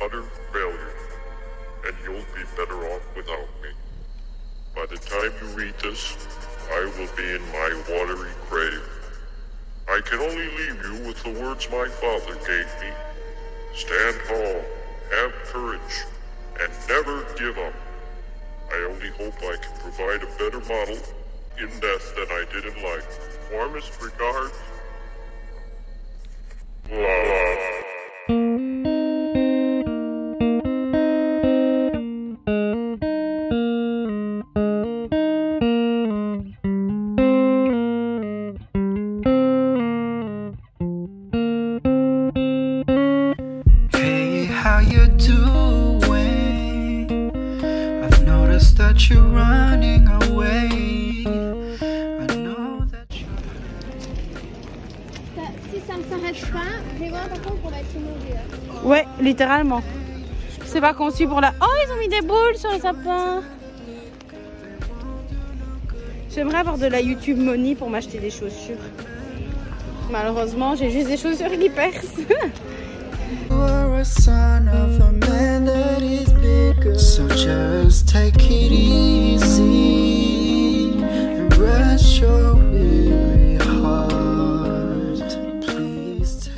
utter failure, and you'll be better off without me. By the time you read this, I will be in my watery grave. I can only leave you with the words my father gave me. Stand tall, have courage, and never give up. I only hope I can provide a better model in death than I did in life. Warmest regards, Love. Hey, how you doing? I've noticed that you're running away. I know that you... Si ça ne s'arrête pas, je vais voir par contre pour être mauvais. Ouais, littéralement. C'est pas conçu pour la... Oh, ils ont mis des boules sur les sapins. J'aimerais avoir de la YouTube money pour m'acheter des chaussures. Malheureusement, j'ai juste des chaussures qui percent. You're a son of a man that is bigger. So just take it easy and rest your weary heart. Please take...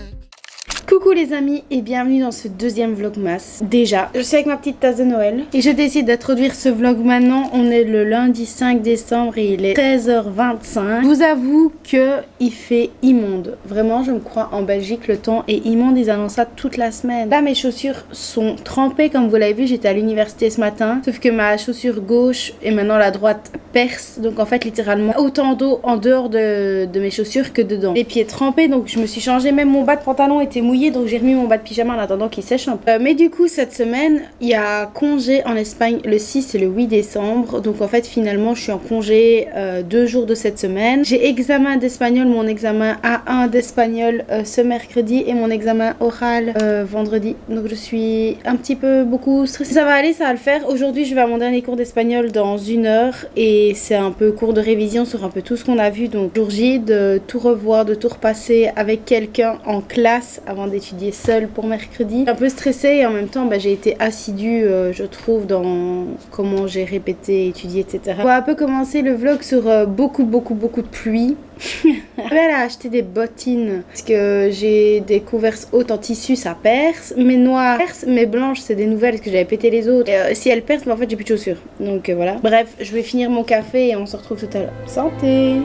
Coucou les amis et bienvenue dans ce deuxième vlogmas. Déjà, je suis avec ma petite tasse de Noël et je décide d'introduire ce vlog maintenant. On est le lundi 5 décembre et il est 13h25. Je vous avoue que il fait immonde. Vraiment, je me crois en Belgique, le temps est immonde. Ils annoncent ça toute la semaine. Là, mes chaussures sont trempées comme vous l'avez vu. J'étais à l'université ce matin. Sauf que ma chaussure gauche et maintenant la droite perce. Donc en fait, littéralement, autant d'eau en dehors de mes chaussures que dedans. Les pieds trempés, donc je me suis changé. Même mon bas de pantalon était mouillé. Donc j'ai remis mon bas de pyjama en attendant qu'il sèche un peu. Mais du coup cette semaine il y a congé en Espagne le 6 et le 8 décembre. Donc en fait finalement je suis en congé 2 jours de cette semaine. J'ai examen d'espagnol, mon examen A1 d'espagnol ce mercredi et mon examen oral vendredi. Donc je suis un petit peu beaucoup stressée. Ça va aller, ça va le faire. Aujourd'hui je vais à mon dernier cours d'espagnol dans 1 heure. Et c'est un peu cours de révision sur un peu tout ce qu'on a vu. Donc jour J, de tout revoir, de tout repasser avec quelqu'un en classe avant d'étudier seule pour mercredi. Un peu stressée et en même temps j'ai été assidue je trouve dans comment j'ai répété, étudié, etc. On va un peu commencer le vlog sur beaucoup de pluie. Je vais aller acheter des bottines parce que j'ai des converses hautes en tissu, ça perce. Mes noires percent, mes blanches c'est des nouvelles parce que j'avais pété les autres. Et, si elles percent, en fait j'ai plus de chaussures. Donc voilà. Bref, je vais finir mon café et on se retrouve tout à l'heure. Santé!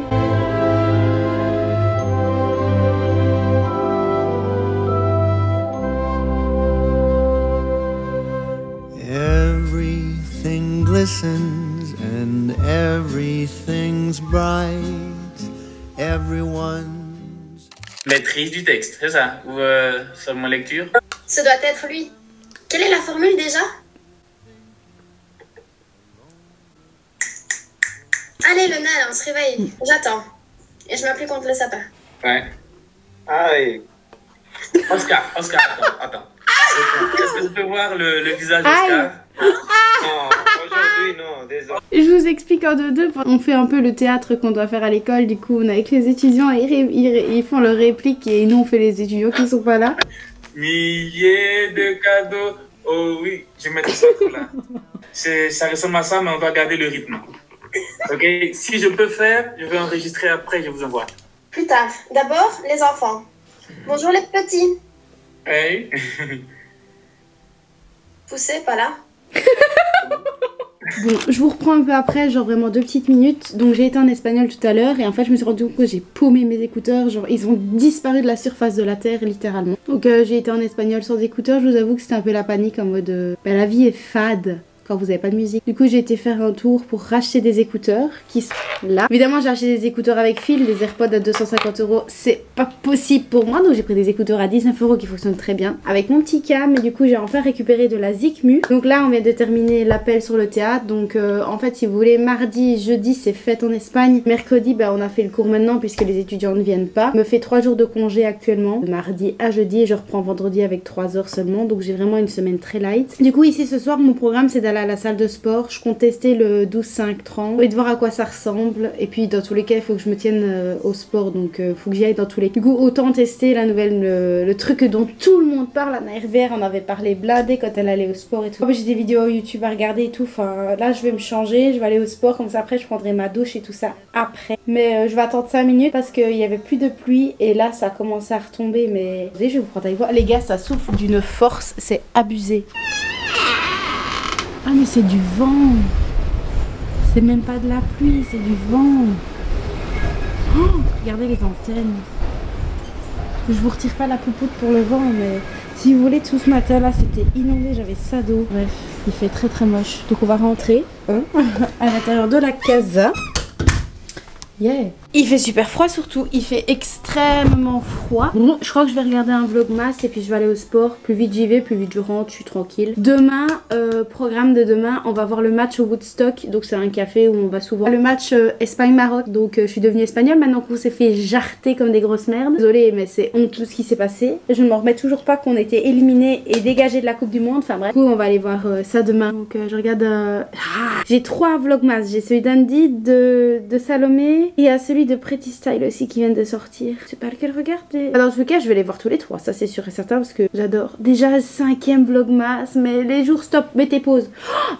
Everything glistens and everything's bright. Everyone's... Maîtrise du texte, c'est ça? Ou seulement lecture? Ce doit être lui. Quelle est la formule déjà? Allez Lionel, on se réveille. J'attends. Et je m'appuie contre le sapin. Ouais. Aïe. Oscar, attends. Est-ce que je peux voir le visage d'Oscar? Non, aujourd'hui non, désolé. Je vous explique en deux. On fait un peu le théâtre qu'on doit faire à l'école. Du coup, on est avec les étudiants et ils font leurs répliques et nous on fait les étudiants qui sont pas là. Milliers de cadeaux. Oh oui, je vais mettre ça là. Ça ressemble à ça, mais on doit garder le rythme. Ok, si je peux faire, je vais enregistrer après, je vous envoie. Plus tard. D'abord, les enfants. Bonjour les petits. Hey. Poussez, pas là. Bon, je vous reprends un peu après, genre vraiment 2 petites minutes. Donc j'ai été en espagnol tout à l'heure et en fait je me suis rendu compte que j'ai paumé mes écouteurs. Genre ils ont disparu de la surface de la terre littéralement. Donc j'ai été en espagnol sans écouteurs. Je vous avoue que c'était un peu la panique en mode la vie est fade quand vous avez pas de musique. Du coup j'ai été faire un tour pour racheter des écouteurs qui sont là. Évidemment j'ai acheté des écouteurs avec fil, des AirPods à 250 €. C'est pas possible pour moi, donc j'ai pris des écouteurs à 19 € qui fonctionnent très bien avec mon petit cam. Et du coup j'ai enfin récupéré de la Zikmu. Donc là on vient de terminer l'appel sur le théâtre. Donc en fait si vous voulez, mardi, jeudi c'est fête en Espagne. Mercredi on a fait le cours maintenant puisque les étudiants ne viennent pas. Je me fais 3 jours de congé actuellement, de mardi à jeudi, et je reprends vendredi avec 3 heures seulement. Donc j'ai vraiment une semaine très light. Du coup ici ce soir mon programme c'est d'aller aller à la salle de sport. Je compte tester le 12-5-30 et de voir à quoi ça ressemble. Et puis dans tous les cas, il faut que je me tienne au sport, donc faut que j'y aille dans tous les cas. Du coup, autant tester la nouvelle, le truc dont tout le monde parle. Anna Hervé en avait parlé blindé quand elle allait au sport et tout. J'ai des vidéos YouTube à regarder et tout. Enfin, là, je vais me changer, je vais aller au sport, comme ça après, je prendrai ma douche et tout ça après. Mais je vais attendre 5 minutes parce qu'il y avait plus de pluie et là, ça a commencé à retomber. Mais je vais vous prendre avec vous. Les gars, ça souffle d'une force, c'est abusé. Ah, mais c'est du vent. C'est même pas de la pluie, c'est du vent. Oh, regardez les antennes. Je vous retire pas la poupoute pour le vent, mais si vous voulez, tout ce matin là, c'était inondé, j'avais ça d'eau. Bref, il fait très très moche. Donc on va rentrer à l'intérieur de la casa. Yeah. Il fait super froid surtout, il fait extrêmement froid. Bon, je crois que je vais regarder un vlogmas et puis je vais aller au sport. Plus vite j'y vais, plus vite je rentre, je suis tranquille. Demain, programme de demain, on va voir le match au Woodstock. Donc c'est un café où on va souvent. Le match Espagne-Maroc. Donc je suis devenue espagnole maintenant qu'on s'est fait jarter comme des grosses merdes. Désolée, mais c'est honteux ce qui s'est passé. Je ne m'en remets toujours pas qu'on était éliminés et dégagés de la Coupe du Monde. Enfin bref, du coup on va aller voir ça demain. Donc je regarde... J'ai 3 vlogmas. J'ai celui d'Andy, de Salomé et à celui de Pretty Style aussi qui viennent de sortir. Je sais pas lequel regarder. Alors, en tout cas, je vais les voir tous les 3. Ça, c'est sûr et certain parce que j'adore. Déjà, 5e vlogmas. Mais les jours, stop, mettez pause.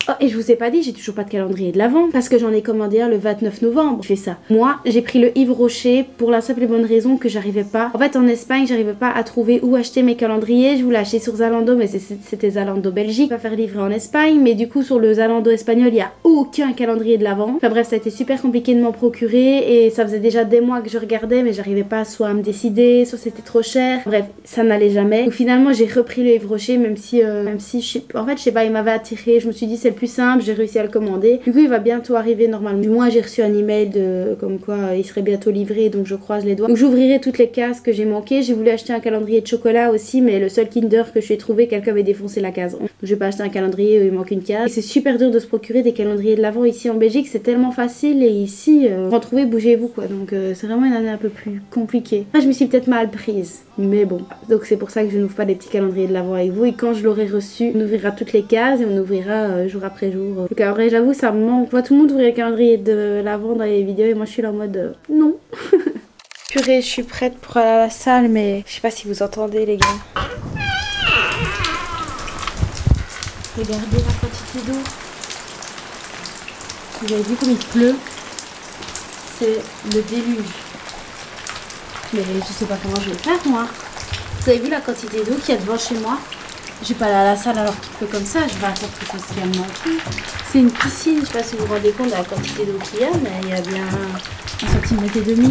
Oh, et je vous ai pas dit, j'ai toujours pas de calendrier de l'avant parce que j'en ai commandé un le 29 novembre. Je fais ça. Moi, j'ai pris le Yves Rocher pour la simple et bonne raison que j'arrivais pas. En fait, en Espagne, j'arrivais pas à trouver où acheter mes calendriers. Je voulais acheter sur Zalando, mais c'était Zalando Belgique. Pas faire livrer en Espagne. Mais du coup, sur le Zalando espagnol, il y a aucun calendrier de l'avant. Enfin bref, ça a été super compliqué de m'en procurer et ça faisait déjà des mois que je regardais mais j'arrivais pas soit à me décider, soit c'était trop cher, bref ça n'allait jamais. Donc finalement j'ai repris le Yves Rocher même si en fait je sais pas, il m'avait attiré, je me suis dit c'est le plus simple, j'ai réussi à le commander. Du coup il va bientôt arriver normalement. Du moins j'ai reçu un email de comme quoi il serait bientôt livré, donc je croise les doigts. Donc j'ouvrirai toutes les cases que j'ai manquées. J'ai voulu acheter un calendrier de chocolat aussi mais le seul Kinder que je suis trouvé, quelqu'un avait défoncé la case. Donc je vais pas acheter un calendrier où il manque une case. C'est super dur de se procurer des calendriers de l'avant ici en Belgique, c'est tellement facile et ici en trouver bougez-vous quoi. Donc c'est vraiment une année un peu plus compliquée. Après, je me suis peut-être mal prise, mais bon. Donc c'est pour ça que je n'ouvre pas des petits calendriers de l'avant avec vous. Et quand je l'aurai reçu, on ouvrira toutes les cases et on ouvrira jour après jour. Donc en vrai, j'avoue, ça me manque. Je vois tout le monde ouvrir le calendrier de l'avant dans les vidéos et moi je suis là en mode non. Purée, je suis prête pour aller à la salle, mais je sais pas si vous entendez les gars. Regardez la quantité d'eau. Vous avez vu comme il pleut? C'est le déluge. Mais je sais pas comment je vais faire moi. Vous avez vu la quantité d'eau qu'il y a devant chez moi? Je vais pas aller à la salle alors qu'il pleut comme ça. Je vais attendre que ça se calme non plus. C'est une piscine. Je sais pas si vous vous rendez compte de la quantité d'eau qu'il y a, mais il y a bien 1,5 cm.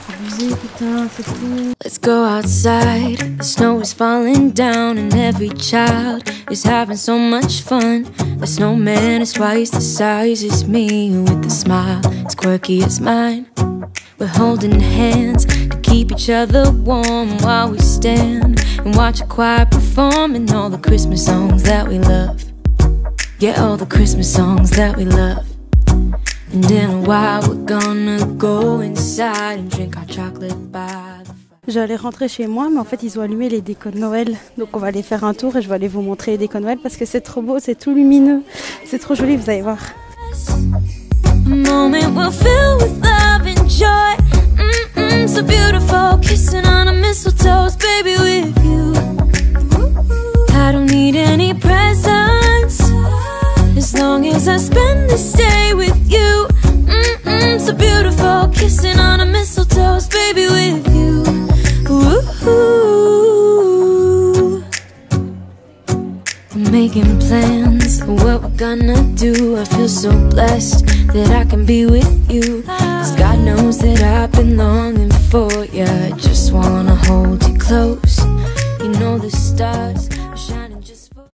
Abusé, putain, c'est fou. Let's go outside. The snow is falling down and every child is having so much fun. The snowman is twice the size as me with a smile as quirky as mine. We're holding hands to keep each other warm while we stand and watch a choir performing all the Christmas songs that we love. Yeah, all the Christmas songs that we love. And in a while we're gonna go inside and drink our chocolate by the fire. J'allais rentrer chez moi, mais en fait ils ont allumé les décos de Noël. Donc on va aller faire un tour et je vais aller vous montrer les décos de Noël parce que c'est trop beau, c'est tout lumineux. C'est trop joli, vous allez voir. Moment we'll fill with love and joy. So beautiful, kissing on a mistletoe, baby, with you. I don't need any presents as long as I spend this day with you. So beautiful, kissing on a mistletoe, baby, with you. Ooh. I'm making plans of what we're gonna do. I feel so blessed that I can be with you. 'Cause God knows that I've been longing for you. I just wanna hold you close. You know the stars are shining just for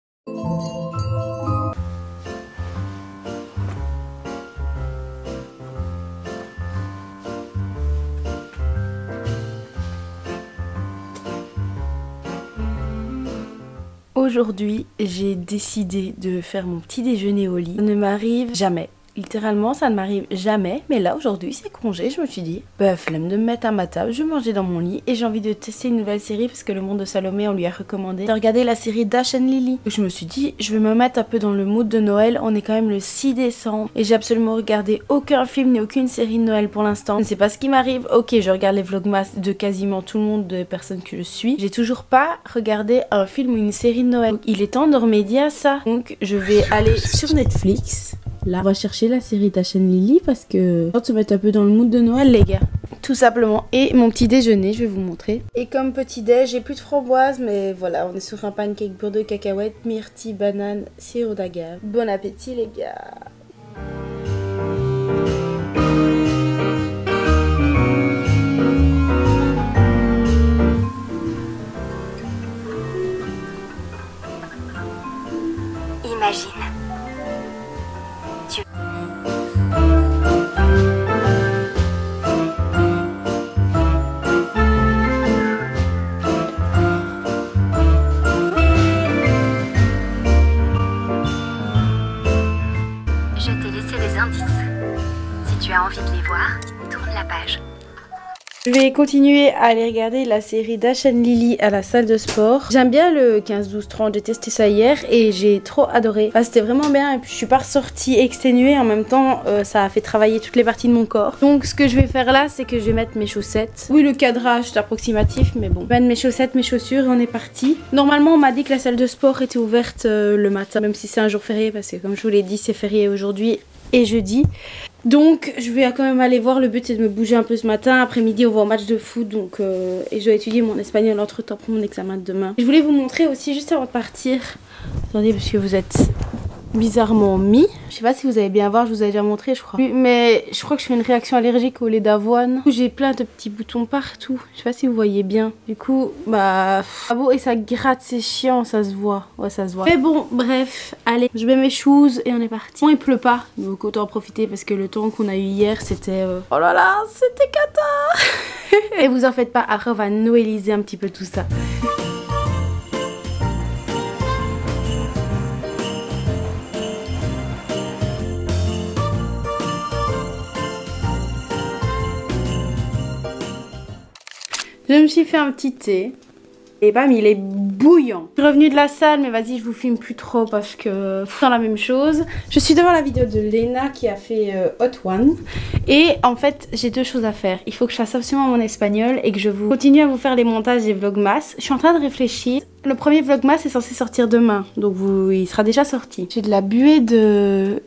Aujourd'hui, j'ai décidé de faire mon petit déjeuner au lit. Ça ne m'arrive jamais. littéralement ça ne m'arrive jamais, mais là aujourd'hui c'est congé, je me suis dit bah flemme de me mettre à ma table, je vais manger dans mon lit et j'ai envie de tester une nouvelle série parce que Le Monde de Salomé on lui a recommandé de regarder la série Dash and Lily. Donc je me suis dit je vais me mettre un peu dans le mood de Noël, on est quand même le 6 décembre et j'ai absolument regardé aucun film ni aucune série de Noël pour l'instant. Je ne sais pas ce qui m'arrive, ok je regarde les vlogmas de quasiment tout le monde de personnes que je suis, j'ai toujours pas regardé un film ou une série de Noël. Donc, il est temps de remédier à ça. Donc je vais aller sur Netflix. Là on va chercher la série Dash and Lily parce que on va se mettre un peu dans le mood de Noël les gars. Tout simplement. Et mon petit déjeuner, je vais vous montrer. Et comme petit déj, j'ai plus de framboises, mais voilà, on est sur un pancake beurre de cacahuètes, myrtille, banane, sirop d'agave. Bon appétit les gars. Imagine. Je t'ai laissé les indices. Si tu as envie de les voir, tourne la page. Je vais continuer à aller regarder la série Dash and Lily à la salle de sport. J'aime bien le 15-12-30, j'ai testé ça hier et j'ai trop adoré. Enfin, c'était vraiment bien et puis je suis pas ressortie exténuée. En même temps, ça a fait travailler toutes les parties de mon corps. Donc ce que je vais faire là, c'est que je vais mettre mes chaussettes. Oui, le cadrage c'est approximatif, mais bon. Je vais mettre mes chaussettes, mes chaussures et on est parti. Normalement, on m'a dit que la salle de sport était ouverte le matin, même si c'est un jour férié parce que comme je vous l'ai dit, c'est férié aujourd'hui et jeudi. Donc je vais quand même aller voir, le but c'est de me bouger un peu ce matin. Après-midi on va au match de foot donc et je dois étudier mon espagnol entre temps pour mon examen de demain. Je voulais vous montrer aussi juste avant de partir. Attendez parce que vous êtes bizarrement mis. Je sais pas si vous allez bien voir, je vous ai déjà montré je crois. Mais je crois que je fais une réaction allergique au lait d'avoine. J'ai plein de petits boutons partout. Je sais pas si vous voyez bien. Du coup, bah... Ah bon, et ça gratte, c'est chiant, ça se voit. Ouais, ça se voit. Mais bon, bref, allez, je mets mes shoes et on est parti. Bon, il pleut pas, donc autant en profiter parce que le temps qu'on a eu hier, c'était... Oh là là, c'était cata. Et vous en faites pas, après on va noëliser un petit peu tout ça. Je me suis fait un petit thé. Et bam, il est bouillant. Je suis revenue de la salle, mais vas-y, je vous filme plus trop parce que c'est la même chose. Je suis devant la vidéo de Lena qui a fait Hot One. Et en fait, j'ai deux choses à faire. Il faut que je fasse absolument mon espagnol et que je vous continue à vous faire les montages des vlogmas. Je suis en train de réfléchir. Le premier vlogmas est censé sortir demain, donc il sera déjà sorti. J'ai de la buée de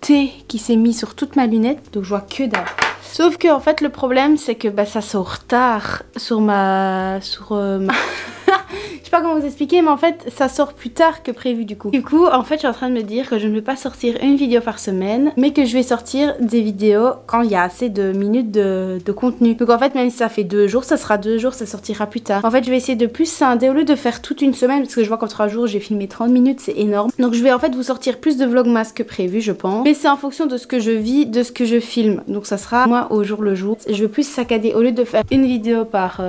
thé qui s'est mis sur toute ma lunette, donc je vois que dalle. Sauf que en fait le problème c'est que bah, ça sort tard sur ma... Je sais pas comment vous expliquer, mais en fait ça sort plus tard que prévu du coup. Du coup en fait je suis en train de me dire que je ne vais pas sortir une vidéo par semaine, mais que je vais sortir des vidéos quand il y a assez de minutes de contenu. Donc en fait même si ça fait 2 jours, ça sera 2 jours, ça sortira plus tard. En fait je vais essayer de plus scinder au lieu de faire toute une semaine, parce que je vois qu'en 3 jours j'ai filmé 30 minutes, c'est énorme. Donc je vais en fait vous sortir plus de vlogmas que prévu je pense. Mais c'est en fonction de ce que je vis, de ce que je filme. Donc ça sera moi au jour le jour. Je vais plus saccader, au lieu de faire une vidéo par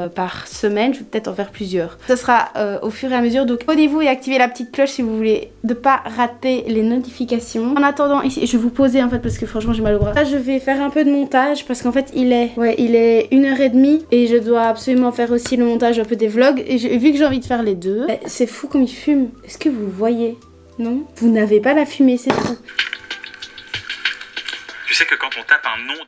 semaine, je vais peut-être en faire plusieurs. Ça sera au fur et à mesure. Donc abonnez-vous et activez la petite cloche si vous voulez ne pas rater les notifications. En attendant ici, je vais vous poser en fait parce que franchement j'ai mal au bras. Là je vais faire un peu de montage parce qu'en fait il est 1h30 et je dois absolument faire aussi le montage un peu des vlogs. Et vu que j'ai envie de faire les deux, c'est fou comme il fume. Est-ce que vous voyez? Non? Vous n'avez pas la fumée, c'est fou. Tu sais que quand on tape un nom...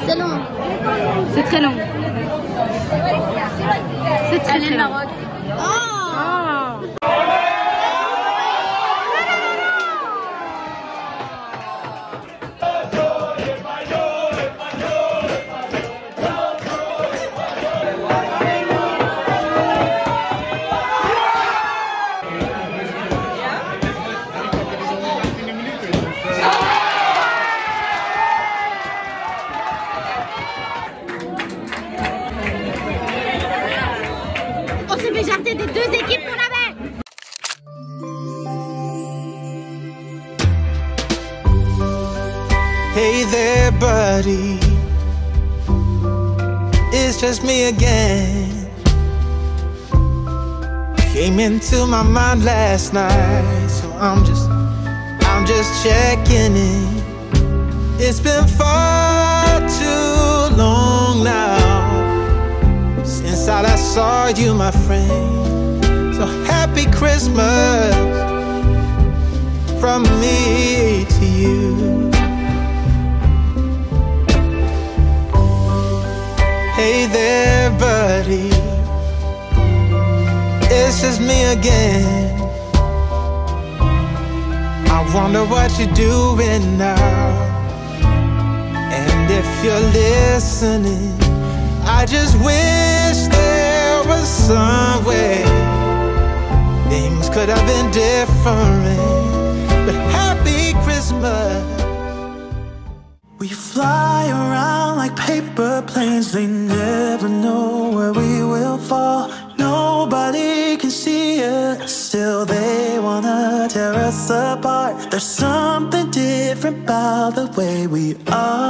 C'est long. C'est très long. C'est très Allez, long. Maroc. On s'est fait jarter des 2 équipes qu'on avait. Hey there, buddy. It's just me again. Came into my mind last night, so I'm just checking in. It's been far too long now since I last saw you, my friend. So happy Christmas from me to you. Hey there, buddy. It's just me again. I wonder what you're doing now. And if you're listening, I just wish there was some way things could have been different. But happy Christmas. We fly around like paper planes. They never know where we will fall. Nobody can see us, still they wanna tear us apart. There's something different about the way we are.